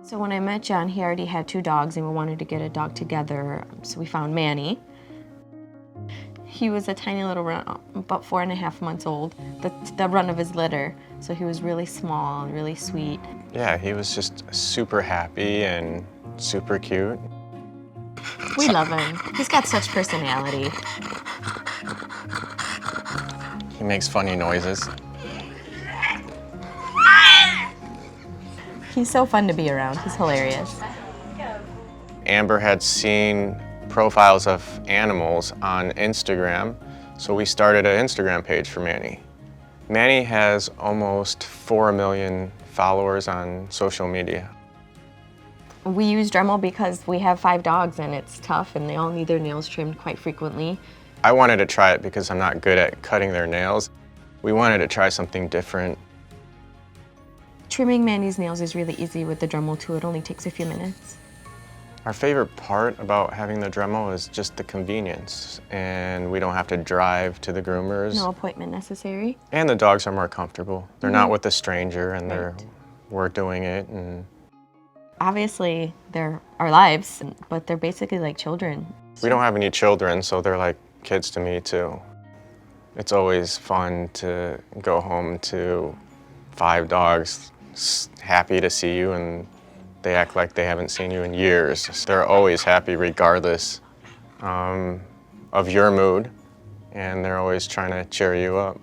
So when I met John, he already had 2 dogs and we wanted to get a dog together, so we found Manny. He was a tiny little run, about 4.5 months old, the run of his litter. So he was really small and really sweet. Yeah, he was just super happy and super cute. We love him. He's got such personality. He makes funny noises. He's so fun to be around. He's hilarious. Amber had seen profiles of animals on Instagram, so we started an Instagram page for Manny. Manny has almost 4 million followers on social media. We use Dremel because we have 5 dogs and it's tough and they all need their nails trimmed quite frequently. I wanted to try it because I'm not good at cutting their nails. We wanted to try something different. Trimming Manny's nails is really easy with the Dremel too. It only takes a few minutes. Our favorite part about having the Dremel is just the convenience, and we don't have to drive to the groomers. No appointment necessary. And the dogs are more comfortable. They're not with a stranger and we're doing it. And obviously, they're our lives, but they're basically like children. we don't have any children, so they're like kids to me too. It's always fun to go home to 5 dogs happy to see you, and they act like they haven't seen you in years. They're always happy regardless of your mood, and they're always trying to cheer you up.